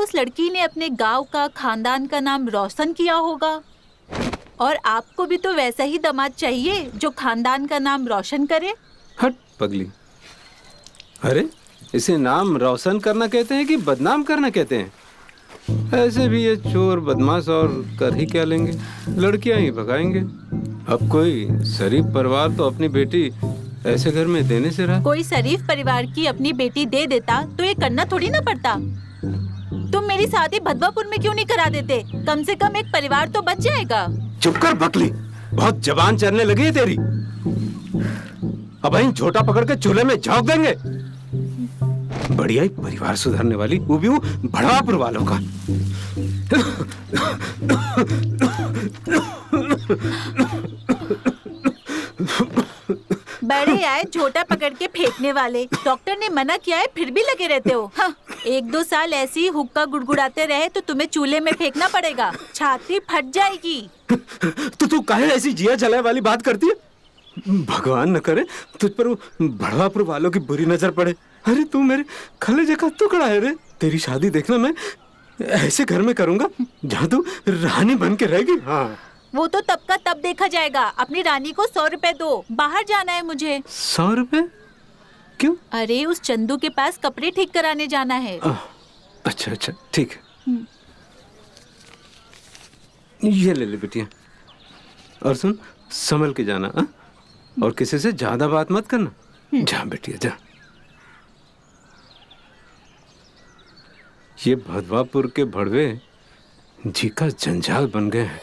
उस लड़की ने अपने गांव का, खानदान का नाम रोशन किया होगा। और आपको भी तो वैसा ही दामाद चाहिए जो खानदान का नाम रोशन करे। हट पगली। अरे इसे नाम रोशन करना कहते हैं कि बदनाम करना कहते हैं? ऐसे भी ये चोर बदमाश और कर ही क्या लेंगे, लड़कियां ही भगाएंगे। अब कोई शरीफ परिवार तो अपनी बेटी ऐसे घर में देने से रहा। कोई शरीफ परिवार की अपनी बेटी दे देता तो ये करना थोड़ी ना पड़ता। तुम मेरी शादी भदवापुर में क्यों नहीं करा देते? कम से कम एक परिवार तो बच जाएगा। चुप कर बकली, बहुत जबान चलने लगी है तेरी। अब इन झोटा पकड़ के चूल्हे में झोंक देंगे। बढ़िया ही परिवार सुधारने वाली, वो भी भड़वापुर वालों का। बड़े आए झोटा पकड़ के फेंकने वाले। डॉक्टर ने मना किया है फिर भी लगे रहते हो। हाँ, 1-2 साल ऐसी ही हुक्का गुड़गुड़ाते रहे तो तुम्हें चूल्हे में फेंकना पड़ेगा, छाती फट जाएगी। तो तू काहे ऐसी जिया जलाए वाली बात करती है? भगवान न करे तुझ पर वो भड़वापुर वालों की बुरी नजर पड़े। अरे तू मेरे कलेजे का टुकड़ा है रे। तेरी शादी देखना मैं ऐसे घर में करूंगा जहाँ तू रानी बन के रहेगी। हाँ, वो तो तब का तब देखा जाएगा। अपनी रानी को 100 रुपए दो, बाहर जाना है मुझे। 100 रुपए? क्यों? अरे उस चंदू के पास कपड़े ठीक कराने जाना है। अच्छा अच्छा ठीक है। ये ले ले बिटिया। और सुन, संभल के जाना। और किसी से ज्यादा बात मत करना। जा बेटिया जा। ये भदवापुर के भड़वे जी का जंजाल बन गए हैं।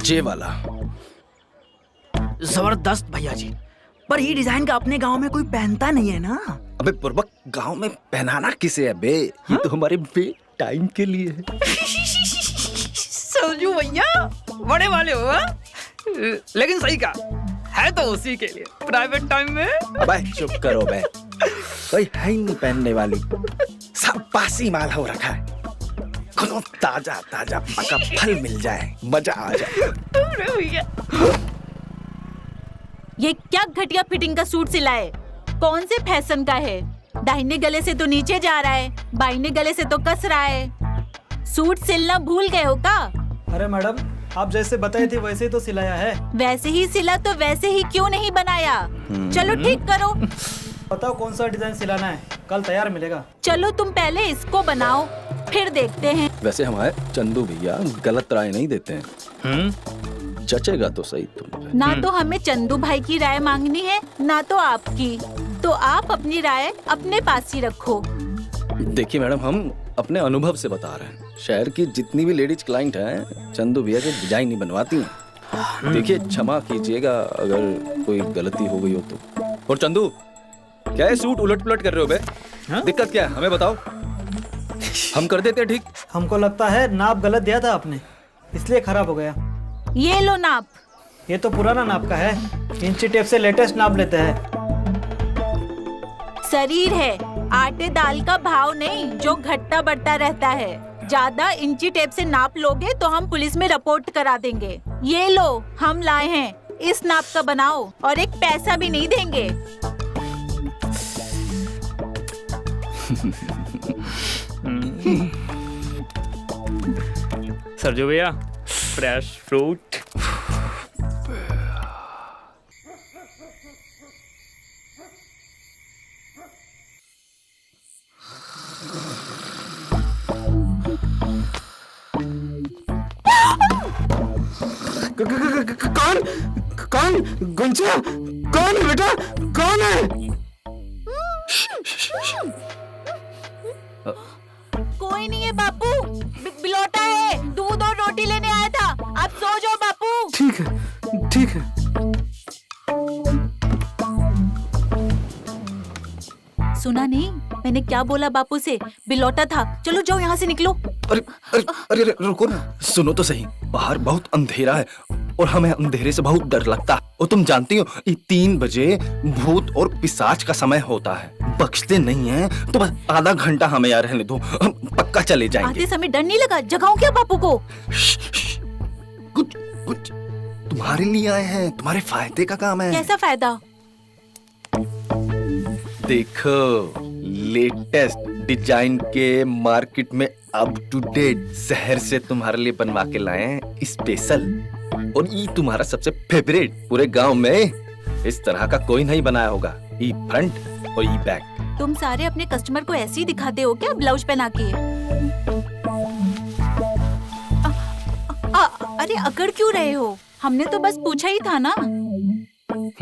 जे वाला जबरदस्त भैया जी, पर ये डिजाइन का अपने गांव में कोई पहनता नहीं है ना। अबे बुर्बक, गांव में पहनाना किसे है बे? ये तो हमारे बे टाइम के लिए है। सरजू भैया बड़े वाले हो, लेकिन सही कहा है तो उसी के लिए प्राइवेट टाइम में। अबे चुप करो बे, कोई है ही नहीं पहनने वाली, सब बासी माल हो रखा है। खुद ताजा ताजा पका फल मिल जाए, मजा आ जाए। भैया ये क्या घटिया फिटिंग का सूट सिला है? कौन से फैशन का है? दाहिने गले से तो नीचे जा रहा है, बाइने गले से तो कस रहा है। सूट सिलना भूल गए हो का? अरे मैडम, आप जैसे बताए थे वैसे ही तो सिलाया है। वैसे ही सिला तो वैसे ही क्यों नहीं बनाया? चलो ठीक करो। बताओ कौन सा डिजाइन सिलाना है, कल तैयार मिलेगा। चलो तुम पहले इसको बनाओ, फिर देखते हैं। वैसे हमारे चंदू भैया गलत राय नहीं देते हैं। जचेगा तो सही तुम। ना तो हमें चंदू भाई की राय मांगनी है, ना तो आपकी। तो आप अपनी राय अपने पास ही रखो। देखिए मैडम, हम अपने अनुभव से बता रहे हैं। शहर की जितनी भी लेडीज क्लाइंट हैं, चंदू भैया के डिजाइन नहीं बनवाती हैं। देखिए क्षमा कीजिएगा अगर कोई गलती हो गई हो तो। और चंदू, क्या है सूट उलट पुलट कर रहे हो बे? दिक्कत क्या है हमें बताओ, हम कर देते ठीक। हमको लगता है नाप गलत दिया था आपने, इसलिए खराब हो गया। ये लो नाप। ये तो पुराना नाप का है, इंची टेप से लेटेस्ट नाप लेते हैं। शरीर है, आटे दाल का भाव नहीं जो घटता बढ़ता रहता है। ज्यादा इंची टेप से नाप लोगे तो हम पुलिस में रिपोर्ट करा देंगे। ये लो, हम लाए हैं, इस नाप का बनाओ और एक पैसा भी नहीं देंगे। सरजू भैया, फ्रेश फ्रूट। कौन कौन? गुंजा कौन है बेटा? कौन है? कोई नहीं है बापू, बिलौटा है, दूध और रोटी लेने आया था। आप सो जाओ बापू। ठीक है ठीक है। सुना नहीं मैंने क्या बोला बापू से? बिलौटा था। चलो जाओ यहाँ से निकलो। अरे अरे अरे रुको ना, सुनो तो सही। बाहर बहुत अंधेरा है और हमें अंधेरे से बहुत डर लगता है। और तुम जानती हो ये 3 बजे भूत और पिशाच का समय होता है। बख्शते नहीं हैं तो बस आधा घंटा हमें यहाँ रहने दो, हम पक्का चले जाएंगे। आते समय डर नहीं लगा? जगाओ क्या बापू को? कुछ तुम्हारे लिए आए हैं, तुम्हारे फायदे का काम है। कैसा फायदा? देखो, लेटेस्ट डिजाइन के मार्केट में अप टू डेट शहर से तुम्हारे लिए बनवा के लाए हैं स्पेशल। और ये तुम्हारा सबसे फेवरेट, पूरे गांव में इस तरह का कोई नहीं बनाया होगा। ई फ्रंट और ई बैक। तुम सारे अपने कस्टमर को ऐसे ही दिखाते हो क्या ब्लाउज पहना के? अरे अकड़ क्यों रहे हो? हमने तो बस पूछा ही था ना।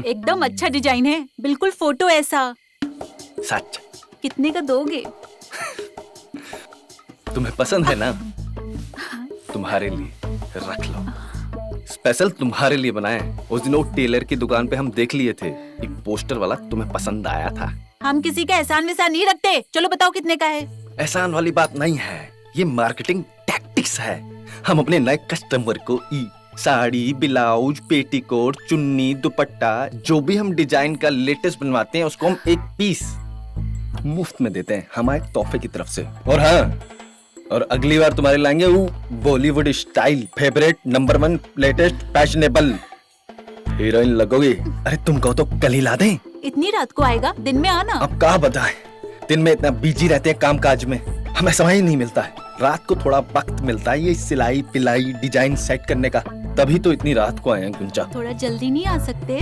एकदम अच्छा डिजाइन है, बिल्कुल फोटो ऐसा। सच? कितने का दोगे? तुम्हें पसंद है ना? तुम्हारे लिए रख लो, स्पेशल तुम्हारे लिए बनाए। उस दिन वो टेलर की दुकान पे हम देख लिए थे, एक पोस्टर वाला तुम्हें पसंद आया था। हम किसी का एहसान वैसान नहीं रखते। चलो बताओ कितने का है? एहसान वाली बात नहीं है, ये मार्केटिंग टैक्टिक्स है। हम अपने नए कस्टमर को साड़ी, ब्लाउज, पेटीकोट, चुन्नी, दुपट्टा, जो भी हम डिजाइन का लेटेस्ट बनवाते हैं उसको हम एक पीस मुफ्त में देते हैं, हमारे तोहफे की तरफ से। और हाँ, और अगली बार तुम्हारे लाएंगे वो Bollywood style favourite number 1 latest fashionable heroine लगोगी। अरे तुम कहो तो कल ही ला दें। इतनी रात को आएगा? दिन में आना। अब क्या बताएं, दिन में इतना बिजी रहते हैं काम काज में, हमें समय ही नहीं मिलता है। रात को थोड़ा वक्त मिलता है ये सिलाई पिलाई डिजाइन सेट करने का, तभी तो इतनी रात को आए हैं गुंजा। थोड़ा जल्दी नहीं आ सकते?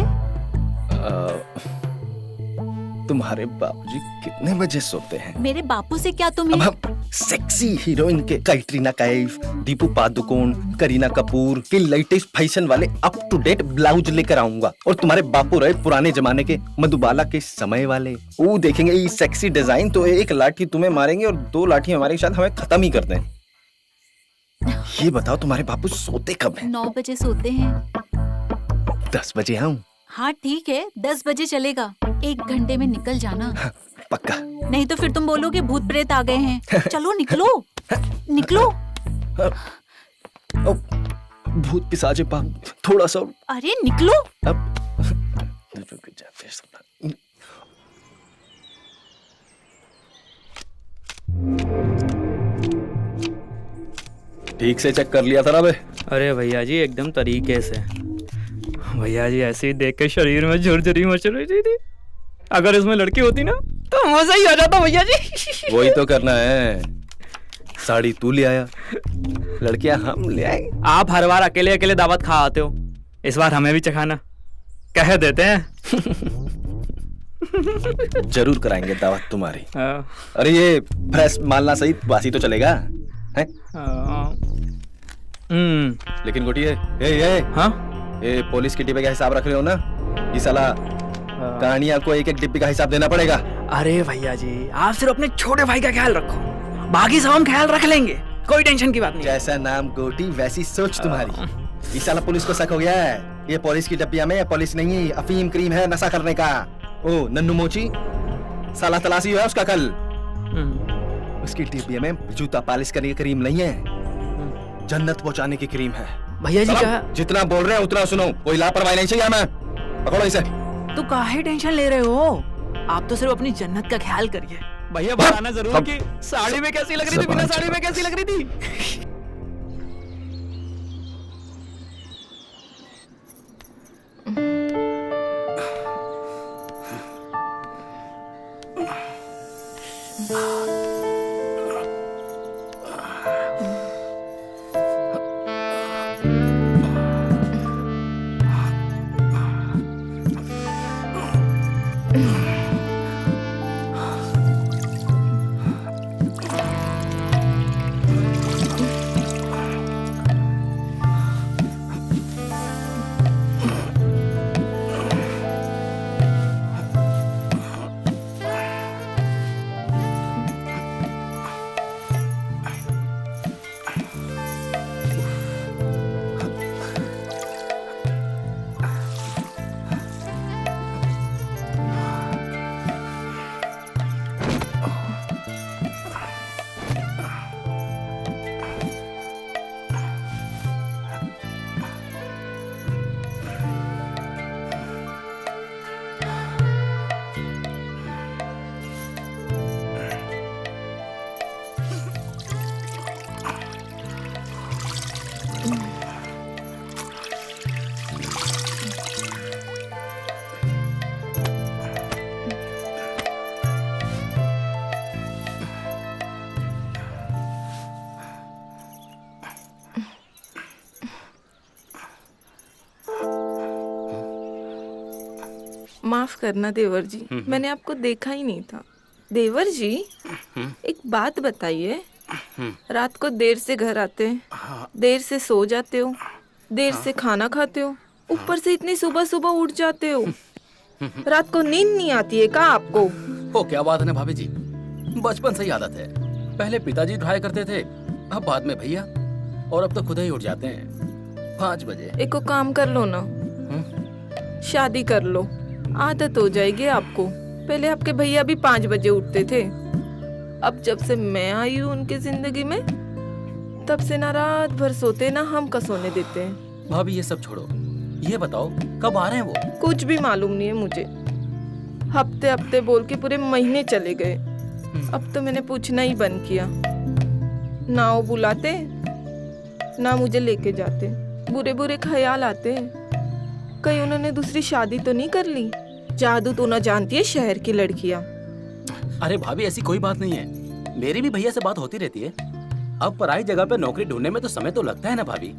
तुम्हारे बाबूजी कितने बजे सोते हैं? मेरे बापू से क्या अब तुम्हें? हम सेक्सी हीरोइन के कैटरीना कैफ, दीपू पादुकोण, करीना कपूर के लेटेस्ट फैशन वाले अप टू डेट ब्लाउज लेकर आऊंगा। और तुम्हारे बापू रहे पुराने जमाने के मधुबाला के समय वाले, वो देखेंगे ये सेक्सी डिजाइन तो एक लाठी तुम्हें मारेंगे और 2 लाठी हमारे साथ हमें खत्म ही कर दें। ये बताओ तुम्हारे बापू सोते कब हैं? 9 बजे सोते हैं। 10 बजे आऊं? हाँ ठीक है, 10 बजे चलेगा। 1 घंटे में निकल जाना। पक्का? नहीं तो फिर तुम बोलोगे भूत प्रेत आ गए हैं। चलो निकलो, निकलो। भूत पिशाचे पाप, थोड़ा सा अरे निकलो। अब ठीक से चेक कर लिया था ना बे? अरे भैया जी एकदम तरीके से। भैया जी ऐसे ही देख के शरीर में झुरझुरी मच रही थी। अगर इसमें लड़की होती ना तो मजा ही आ जाता भैया जी। वही तो करना है। साड़ी तू ले आया, लड़कियां हम ले आए। आप हर बार अकेले अकेले दावत खा आते हो, इस बार हमें भी चखाना, कह देते हैं। जरूर कराएंगे दावत तुम्हारी। हाँ। अरे ये फ्रेश मालना सही बासी तो चलेगा है? लेकिन गोटिए, हाँ? ये पुलिस के डिब्बे का हिसाब रख रहे हो ना? ये साला कहानियां को एक एक डिब्बे का हिसाब देना पड़ेगा। अरे भैया जी आप सिर्फ अपने छोटे भाई का ख्याल रखो, बाकी सब हम ख्याल रख लेंगे, कोई टेंशन की बात नहीं। जैसा नाम गोटी वैसी सोच तुम्हारी। ये साला पुलिस को शक हो गया है, ये पुलिस की डब्बिया में पुलिस नहीं है, अफीम क्रीम है नशा करने का। ओ नन्नू मोची, साला तलाशी है उसका कल। उसकी डिब्बिया में जूता पॉलिश करने की क्रीम नहीं है, जन्नत पहुंचाने की क्रीम है। भैया जी क्या? जितना बोल रहे हैं उतना सुनो, कोई लापरवाही नहीं चाहिए हमें। पकड़ो इसे। तो काहे टेंशन ले रहे हो? आप तो सिर्फ अपनी जन्नत का ख्याल करिए। भैया बताना जरूर कि साड़ी में कैसी लग रही थी, बिना साड़ी में कैसी लग रही थी। माफ करना देवर जी, मैंने आपको देखा ही नहीं था। देवर जी, एक बात बताइए, रात को देर से घर आते हैं, देर से सो जाते हो, देर से खाना खाते हो, ऊपर से इतनी सुबह सुबह उठ जाते हो। रात को नींद नहीं आती है क्या आपको? ओ क्या बात है ना भाभी जी, बचपन से ही आदत है। पहले पिताजी उठाया करते थे, अब बाद में भैया, और अब तो खुद ही उठ जाते हैं 5 बजे। एक को काम कर लो ना, शादी कर लो, आदत हो जाएगी आपको। पहले आपके भैया भी 5 बजे उठते थे, अब जब से मैं आई हूँ उनकी जिंदगी में, तब से ना रात भर सोते ना हम का सोने देते हैं। भाभी ये सब छोड़ो, ये बताओ कब आ रहे हैं वो? कुछ भी मालूम नहीं है मुझे। हफ्ते हफ्ते बोल के पूरे महीने चले गए। अब तो मैंने पूछना ही बंद किया। ना वो बुलाते ना मुझे लेके जाते। बुरे बुरे ख्याल आते। कहीं उन्होंने दूसरी शादी तो नहीं कर ली? जादू तो ना जानती है शहर की लड़कियां। अरे भाभी ऐसी कोई बात नहीं है, मेरी भी भैया से बात होती रहती है। अब पराई जगह पे नौकरी ढूंढने में तो समय तो लगता है ना भाभी।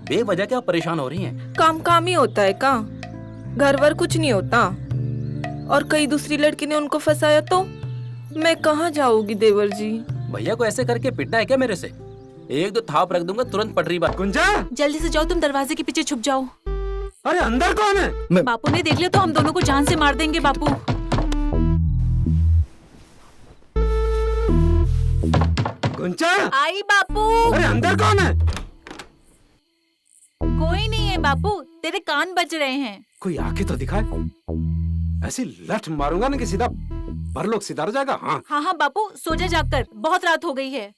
बेवजह क्या परेशान हो रही हैं? काम काम ही होता है का? घर वर कुछ नहीं होता। और कई दूसरी लड़की ने उनको फंसाया तो मैं कहाँ जाऊंगी देवर जी? भैया को ऐसे करके पिटना है क्या मेरे से? एक दो थाप रख दूंगा तुरंत पटरी बात। गुंजा, जल्दी से जाओ, तुम दरवाजे के पीछे छुप जाओ। अरे अंदर कौन है? बापू ने देख लिया तो हम दोनों को जान से मार देंगे। बापू गुंजा, आई बापू। अरे अंदर कौन है? कोई नहीं है बापू, तेरे कान बज रहे हैं। कोई आके तो दिखाए। ऐसी लठ मारूंगा ना कि सीधा परलोक सिधार जाएगा। हाँ हाँ हाँ बापू, सो जा जाकर, बहुत रात हो गई है।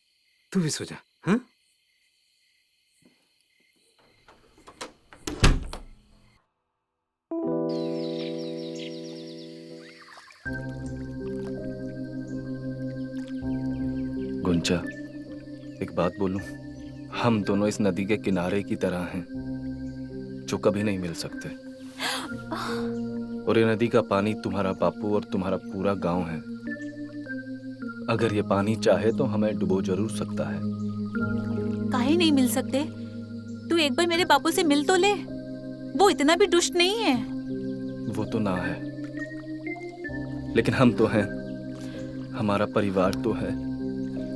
तू भी सो जा। हाँ? गुंजा, एक बात बोलूं? हम दोनों इस नदी के किनारे की तरह हैं, जो कभी नहीं मिल सकते। और ये नदी का पानी तुम्हारा बापू और तुम्हारा पूरा गांव है। अगर ये पानी चाहे तो हमें डुबो जरूर सकता है। काहे नहीं मिल सकते? तू एक बार मेरे बापू से मिल तो ले, वो इतना भी दुष्ट नहीं है। वो तो ना है, लेकिन हम तो हैं। हमारा परिवार तो है,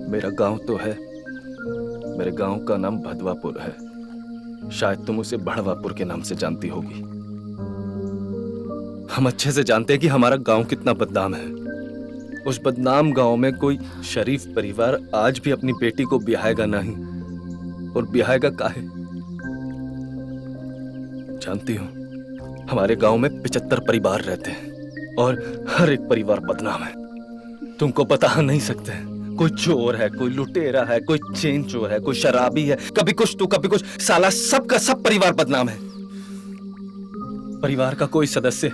मेरा गांव तो है। मेरे गांव का नाम भदवापुर है। शायद तुम उसे बढ़वापुर के नाम से जानती होगी। हम अच्छे से जानते हैं कि हमारा गांव कितना बदनाम है। उस बदनाम गांव में कोई शरीफ परिवार आज भी अपनी बेटी को ब्याहेगा नहीं। और ब्याहेगा काहे? जानती हो, हमारे गांव में 75 परिवार रहते हैं और हर एक परिवार बदनाम है। तुमको बता नहीं सकते। कोई चोर है, कोई लुटेरा है, कोई चेन चोर है, कोई शराबी है, कभी कुछ तो कभी कुछ। साला सबका सब परिवार बदनाम है। परिवार का कोई सदस्य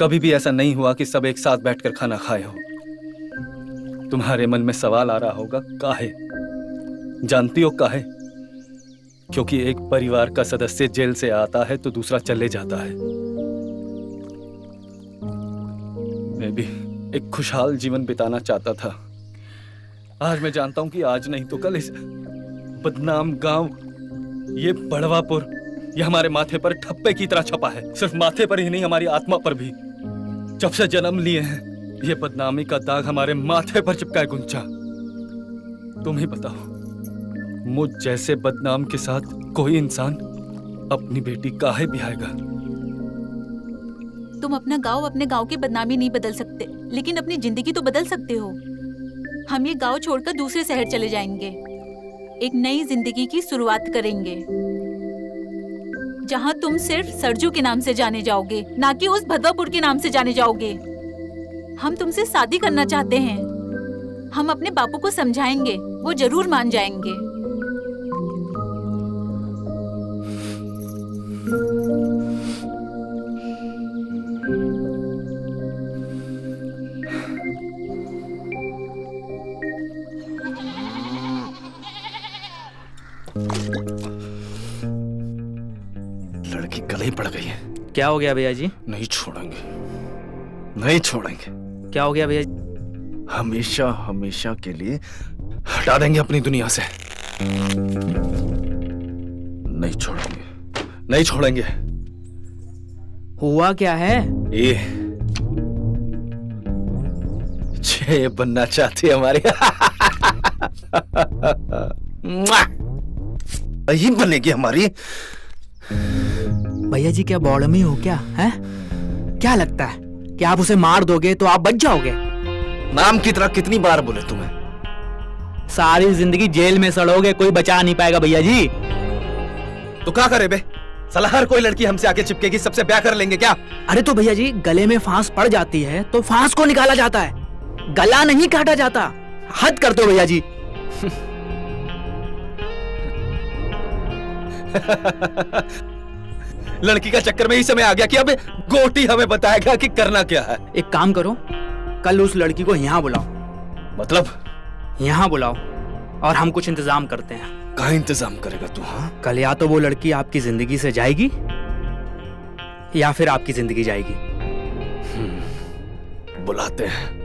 कभी भी ऐसा नहीं हुआ कि सब एक साथ बैठकर खाना खाए हो। तुम्हारे मन में सवाल आ रहा होगा, काहे? जानती हो काहे? क्योंकि एक परिवार का सदस्य जेल से आता है तो दूसरा चले जाता है। मैं भी एक खुशहाल जीवन बिताना चाहता था। आज मैं जानता हूं कि आज नहीं तो कल इस बदनाम गांव, ये बढ़वापुर, ये हमारे माथे पर ठप्पे की तरह छपा है। सिर्फ माथे पर ही नहीं, हमारी आत्मा पर भी। जब से जन्म लिए हैं, ये बदनामी का दाग हमारे माथे पर चिपका है। गुंजा, तुम ही बताओ, मुझ जैसे बदनाम के साथ कोई इंसान अपनी बेटी काहे ब्याहेगा? तुम अपना गांव, अपने गांव की बदनामी नहीं बदल सकते, लेकिन अपनी जिंदगी तो बदल सकते हो। हम ये गांव छोड़कर दूसरे शहर चले जाएंगे, एक नई जिंदगी की शुरुआत करेंगे, जहां तुम सिर्फ सरजू के नाम से जाने जाओगे, ना कि उस भदवापुर के नाम से जाने जाओगे। हम तुमसे शादी करना चाहते हैं। हम अपने बापू को समझाएंगे, वो जरूर मान जाएंगे। लड़की गले ही पड़ गई है। क्या हो गया भैया जी? नहीं छोड़ेंगे, नहीं छोड़ेंगे। क्या हो गया भैया जी? हमेशा हमेशा के लिए हटा देंगे अपनी दुनिया से। नहीं छोड़ेंगे, नहीं छोड़ेंगे। हुआ क्या है? ये बनना चाहती है हमारी यही बनेगी हमारी। भैया जी क्या बॉडमी हो क्या है? क्या लगता है कि आप उसे मार दोगे तो आप बच जाओगे? नाम की तरह कितनी बार बोले तुम्हें? सारी जिंदगी जेल में सड़ोगे, कोई बचा नहीं पाएगा भैया जी। तो क्या करे बे? साला हर कोई लड़की हमसे आके चिपकेगी, सबसे ब्याह कर लेंगे क्या? अरे तो भैया जी गले में फांस पड़ जाती है तो फांस को निकाला जाता है, गला नहीं काटा जाता। हद करते हो भैया जी। लड़की का चक्कर में ही समय आ गया कि अब गोटी हमें बताएगा कि करना क्या है। एक काम करो, कल उस लड़की को यहाँ बुलाओ। मतलब? यहाँ बुलाओ और हम कुछ इंतजाम करते हैं। क्या इंतजाम करेगा तू? हाँ, कल या तो वो लड़की आपकी जिंदगी से जाएगी या फिर आपकी जिंदगी जाएगी। बुलाते हैं।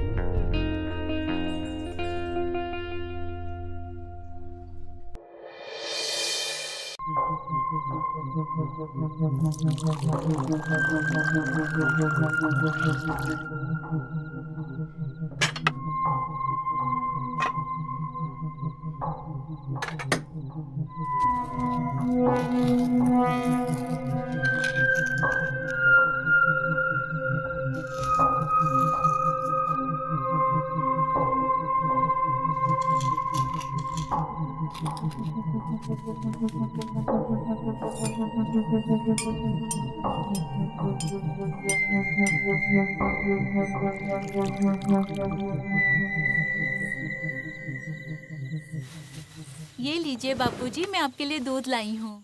ये लीजिए बापूजी, मैं आपके लिए दूध लाई हूँ।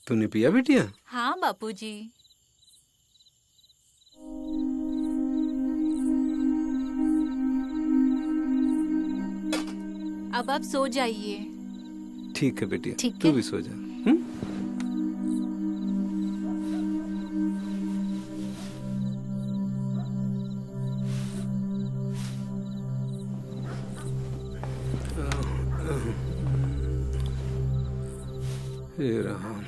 तूने पिया बिटिया? हाँ बापूजी। अब आप सो जाइए। ठीक है बिटिया, ठीक तू है। भी सो जा। हे राम।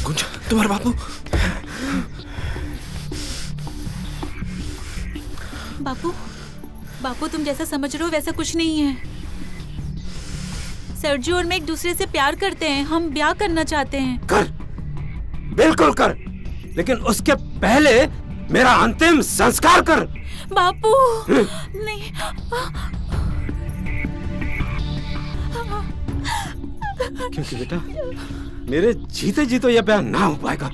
कुंज, तुम्हारा बापू। बापू, बापू तुम जैसा समझ रहे हो वैसा कुछ नहीं है। सरजू और मैं एक दूसरे से प्यार करते हैं, हम ब्याह करना चाहते हैं। कर, बिल्कुल कर, लेकिन उसके पहले मेरा अंतिम संस्कार कर। बापू नहीं। क्योंकि बेटा मेरे जीते जी तो यह ब्याह ना हो पाएगा।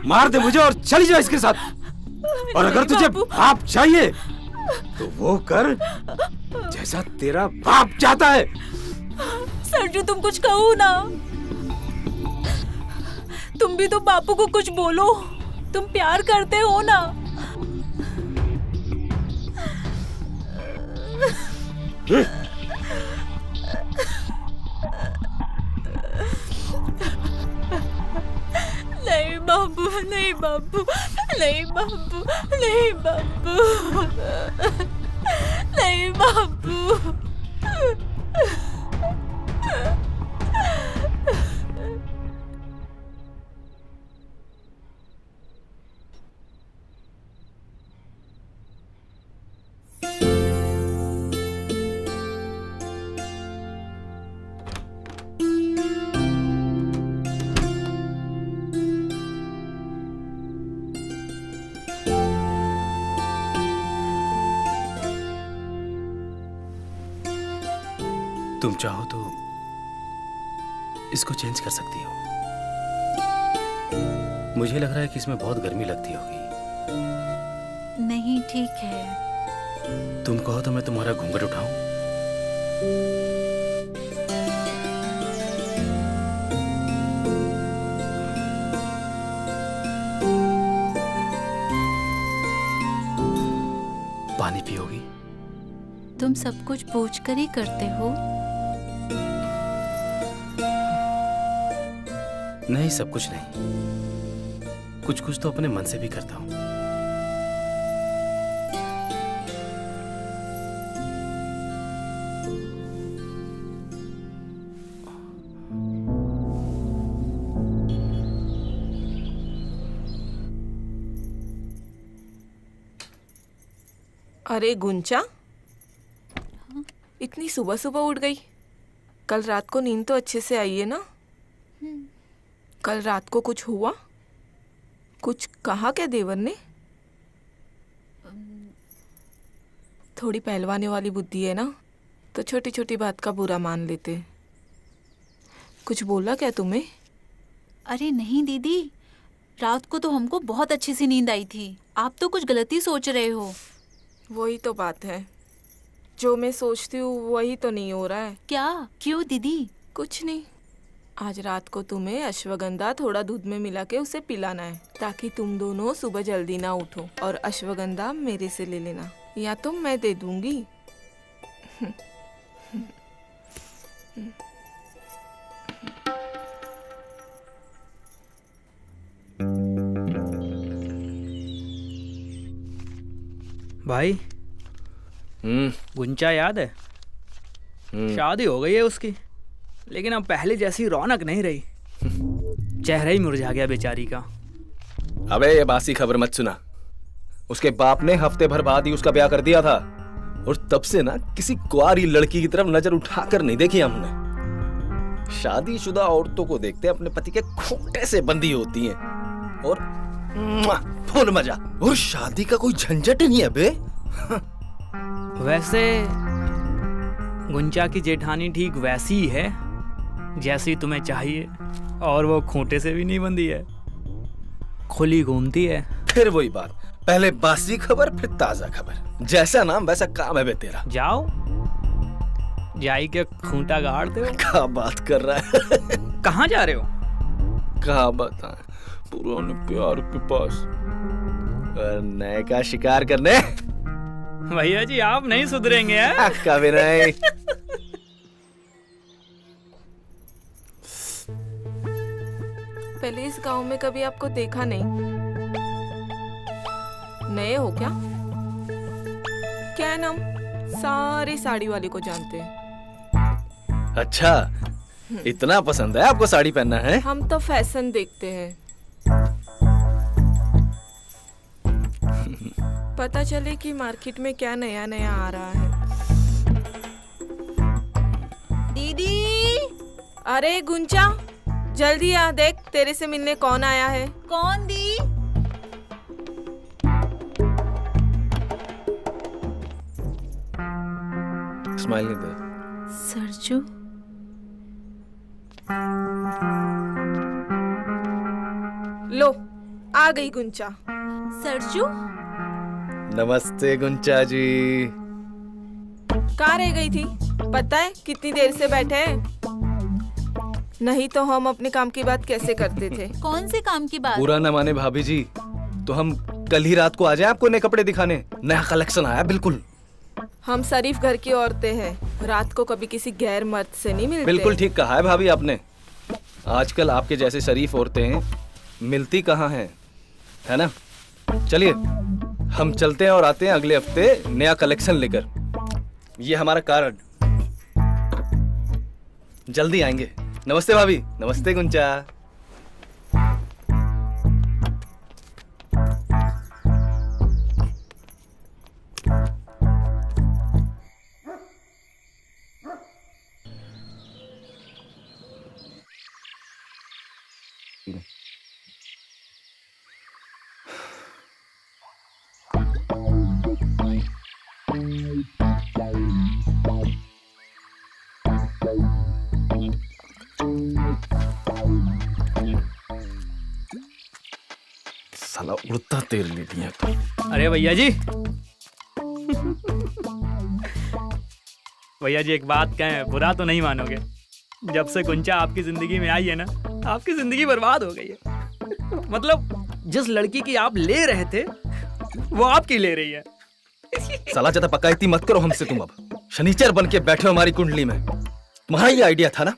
मार दे मुझे और चली जाओ इसके साथ। और अगर तुझे बाप चाहिए तो वो कर जैसा तेरा बाप चाहता है। सरजू तुम कुछ कहो ना, तुम भी तो बापू को कुछ बोलो, तुम प्यार करते हो ना। नहीं बाबू, नहीं बाबू, नहीं बाबू, नहीं बाबू, नहीं बाबू। तुम चाहो तो इसको चेंज कर सकती हो। मुझे लग रहा है कि इसमें बहुत गर्मी लगती होगी। नहीं, ठीक है। तुम कहो तो मैं तुम्हारा घूंघट उठाऊं? पानी पियोगी? तुम सब कुछ पूछ कर ही करते हो। नहीं, सब कुछ नहीं, कुछ कुछ तो अपने मन से भी करता हूं। अरे गुंचा, इतनी सुबह सुबह उठ गई। कल रात को नींद तो अच्छे से आई है ना? कल रात को कुछ हुआ? कुछ कहा क्या देवर ने? थोड़ी पहलवाने वाली बुद्धि है ना, तो छोटी छोटी बात का बुरा मान लेते। कुछ बोला क्या तुम्हें? अरे नहीं दीदी, रात को तो हमको बहुत अच्छी सी नींद आई थी। आप तो कुछ गलती सोच रहे हो। वही तो बात है, जो मैं सोचती हूँ वही तो नहीं हो रहा है। क्या? क्यों दीदी? कुछ नहीं, आज रात को तुम्हें अश्वगंधा थोड़ा दूध में मिला के उसे पिलाना है, ताकि तुम दोनों सुबह जल्दी ना उठो। और अश्वगंधा मेरे से ले लेना, या तो मैं दे दूंगी। भाई, गुंचा याद है? शादी हो गई है उसकी, लेकिन अब पहले जैसी रौनक नहीं रही। चेहरा ही मुरझा गया बेचारी का। अबे ये बासी खबर मत सुना। उसके बाप ने हफ्ते भर बाद ही उसका ब्याह कर दिया था, और तब से ना किसी कुआरी लड़की की तरफ नजर उठाकर नहीं देखी हमने। शादीशुदा औरतों को देखते अपने पति के खूंटे से बंधी होती हैं, और फुल मजा। और शादी का कोई झंझट ही नहीं है बे। वैसे गुंचा की जेठानी ठीक वैसी ही है जैसी तुम्हें चाहिए, और वो खूंटे से भी नहीं बंधी है, खुली घूमती है। फिर वही बात, पहले बासी खबर फिर ताजा खबर। जैसा नाम वैसा काम है बे तेरा। जाओ, जाई के खूंटा गाड़ते हो। क्या बात कर रहा है? कहाँ जा रहे हो? क्या बताएं, पुराने प्यार के पास, और नए का शिकार करने। भैया जी आप नहीं सुधरेंगे हैं? कभी नहीं। पहले इस गांव में कभी आपको देखा नहीं। नए हो क्या? क्या है नाम? सारे साड़ी वाले को जानते हैं। अच्छा, इतना पसंद है आपको साड़ी पहनना है? हम तो फैशन देखते हैं, पता चले कि मार्केट में क्या नया नया आ रहा है। दीदी! अरे गुंचा, जल्दी आ, देख तेरे से मिलने कौन आया है। कौन दी? स्माइल नहीं दे। सरजू। लो, आ गई गुंचा। सरजू? नमस्ते गुंचा जी। कहाँ रह गई थी? पता है कितनी देर से बैठे हैं? नहीं तो हम अपने काम की बात कैसे करते थे? कौन से काम की बात? बुरा न माने भाभी जी, तो हम कल ही रात को आ जाए आपको नए कपड़े दिखाने। नया कलेक्शन आया बिल्कुल। हम शरीफ घर की औरतें हैं, रात को कभी किसी गैर मर्द से नहीं मिलते। बिल्कुल ठीक कहा है भाभी आपने। आजकल आपके जैसे शरीफ औरतें मिलती कहाँ हैं, है ना? चलिए हम चलते हैं और आते हैं अगले हफ्ते नया कलेक्शन लेकर। ये हमारा कार्ड, जल्दी आएंगे। नमस्ते भाभी। नमस्ते गुंचा। साला उड़ता तेल ले लिया तो। अरे भैया जी, भैया जी एक बात कहें, बुरा तो नहीं मानोगे, जब से गुंचा आपकी जिंदगी में आई है ना, आपकी जिंदगी बर्बाद हो गई है। मतलब जिस लड़की की आप ले रहे थे वो आपकी ले रही है। साला ज्यादा पकायती मत करो हमसे तुम। अब शनिचर बन के बैठे हो हमारी कुंडली में। तुम्हारा ये आइडिया था ना,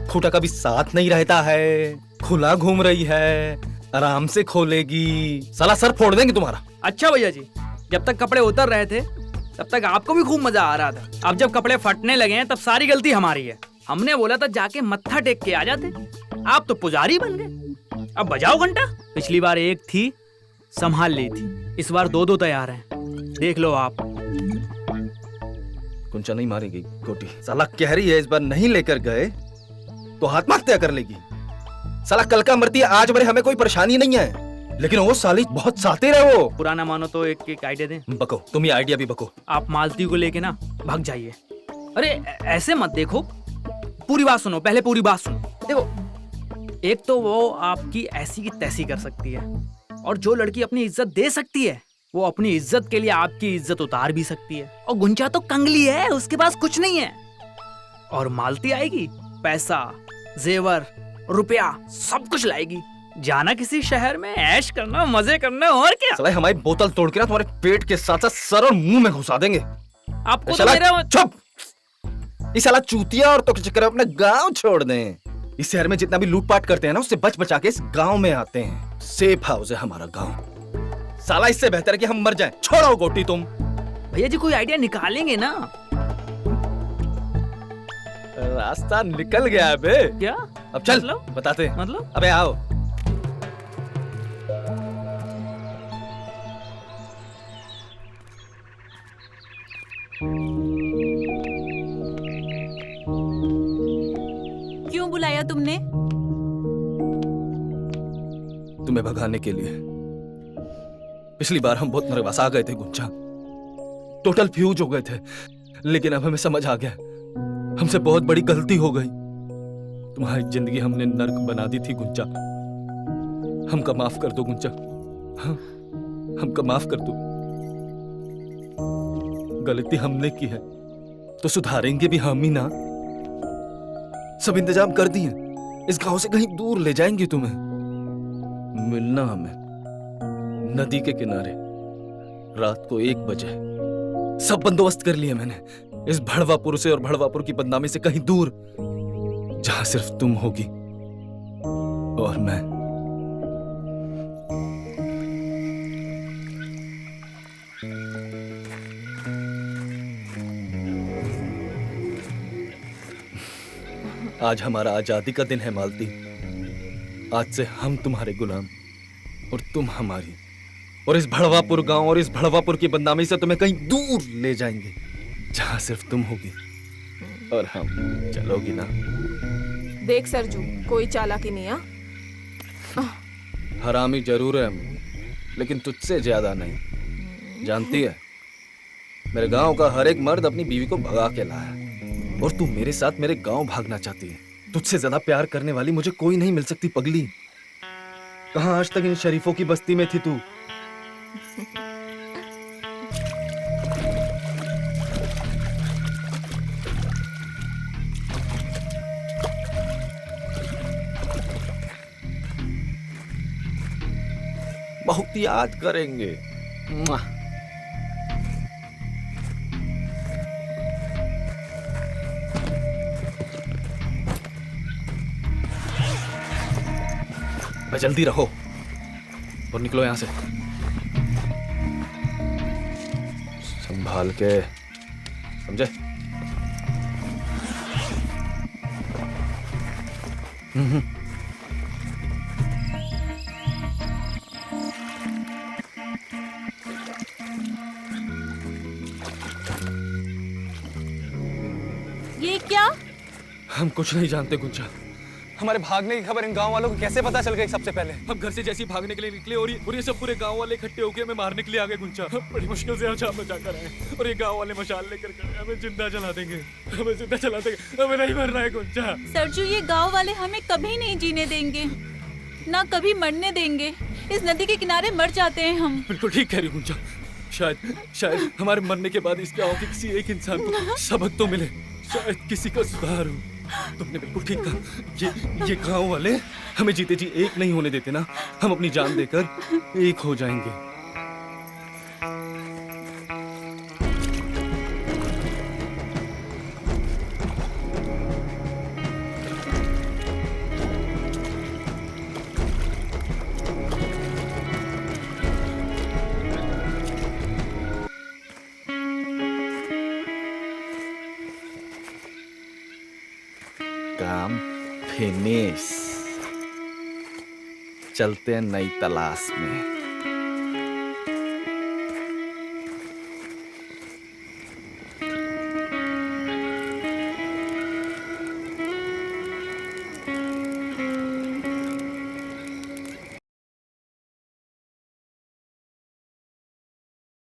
खूटा कभी साथ नहीं रहता है, खुला घूम रही है, आराम से खोलेगी, साला सर फोड़ देंगे तुम्हारा। अच्छा भैया जी, जब तक कपड़े उतर रहे थे तब तक आपको भी खूब मजा आ रहा था। अब जब कपड़े फटने लगे हैं तब सारी गलती हमारी है। हमने बोला था जाके मत्था टेक के आ जाते, आप तो पुजारी बन गए। अब बजाओ घंटा। पिछली बार एक थी, संभाल ली थी, इस बार दो तैयार हैं, देख लो आप। गुंचा नहीं मारेगी गोटी। साला कह रही है इस बार नहीं लेकर गए तो आत्महत्या कर लेगी। साला कल का मरती है, आज मरे, हमें कोई परेशानी नहीं है, लेकिन वो साली बहुत सातिर है वो। पुराना मानो तो एक आइडिया दें। बको, तुम ये आइडिया भी बको। आप मालती को लेके ना भाग जाइए। अरे ऐसे मत देखो, पूरी बात सुनो, पहले पूरी बात सुनो। देखो, एक तो वो आपकी ऐसी की तैसी कर सकती है, और जो लड़की अपनी इज्जत दे सकती है वो अपनी इज्जत के लिए आपकी इज्जत उतार भी सकती है। और गुंजा तो कंगली है, उसके पास कुछ नहीं है। और मालती आएगी, पैसा, जेवर, रुपया सब कुछ लाएगी। जाना किसी शहर में, ऐश करना, मजे करना, और क्या। साला हमारी बोतल तोड़ के ना तुम्हारे पेट के साथ साथ सर और मुंह में घुसा देंगे। आपको तो मेरा चुप। इस साला चूतिया और तो के चक्कर में अपना गांव छोड़ दें। इस शहर में जितना भी लूटपाट करते हैं ना, उससे बच बचा के इस गांव में आते हैं। सेफ हाउस है हमारा गांव। साला इससे बेहतर है कि हम मर जाएं। छोड़ो गोटी तुम। भैया जी कोई आइडिया निकालेंगे ना। रास्ता निकल गया है बे। क्या? अब चल मतलब? बताते हैं। मतलब? अबे आओ। क्यों बुलाया तुमने? तुम्हें भगाने के लिए। पिछली बार हम बहुत नर्वस आ गए थे गुंजा, टोटल फ्यूज हो गए थे, लेकिन अब हमें समझ आ गया हमसे बहुत बड़ी गलती हो गई। तुम्हारी जिंदगी हमने नर्क बना दी थी गुंजा। हमका माफ कर दो गुंजा। हाँ, हमका माफ कर दो। गलती हमने की है तो सुधारेंगे भी हम ही ना। सब इंतजाम कर दिए, इस गांव से कहीं दूर ले जाएंगे तुम्हें। मिलना हमें नदी के किनारे रात को 1 बजे। सब बंदोबस्त कर लिए मैंने, इस भड़वापुर से और भड़वापुर की बदनामी से कहीं दूर, जहां सिर्फ तुम होगी और मैं। आज हमारा आजादी का दिन है मालती। आज से हम तुम्हारे गुलाम और तुम हमारी, और इस भड़वापुर गांव और इस भड़वापुर की बदनामी से तुम्हें कहीं दूर ले जाएंगे, जहां सिर्फ तुम होगी और हम। चलोगी ना? देख सरजू, कोई चालाकी नहीं। हरामी जरूर है हम, लेकिन तुझसे ज्यादा नहीं। जानती है, मेरे गांव का हर एक मर्द अपनी बीवी को भगा के लाया, और तू मेरे साथ मेरे गांव भागना चाहती है। तुझसे ज्यादा प्यार करने वाली मुझे कोई नहीं मिल सकती पगली। कहां आज तक इन शरीफों की बस्ती में थी तू? बहुत याद करेंगे। मुआ। भाई जल्दी रहो और निकलो यहां से। संभाल के, समझे? ये क्या? हम कुछ नहीं जानते गुंजा। हमारे भागने की खबर इन गांव वालों को कैसे पता चल गई सबसे पहले? हम घर से जैसे ही भागने के लिए निकले और ये सब पूरे गांव वाले इकट्ठे होकर हमें मारने के लिए आ गए गुंजा। बड़ी मुश्किल से यहाँ जाम बचा कर आए और ये गांव वाले मशाल लेकर खड़े, हमें जिंदा जला देंगे, हमें जिंदा जला देंगे, हमें नहीं मरना है गुंजा। सरजू, ये गांव वाले हमें कभी नहीं जीने देंगे, ना कभी मरने देंगे। इस नदी के किनारे मर जाते हैं हम। बिल्कुल ठीक कह रही गुंजा। शायद हमारे मरने के बाद इस गांव के किसी एक इंसान को सबक तो मिले, शायद किसी का सुधार हो। तुमने बिल्कुल ठीक कहा। ये गांव वाले हमें जीते जी एक नहीं होने देते ना, हम अपनी जान देकर एक हो जाएंगे। काम फिनिश। चलते हैं नई तलाश में।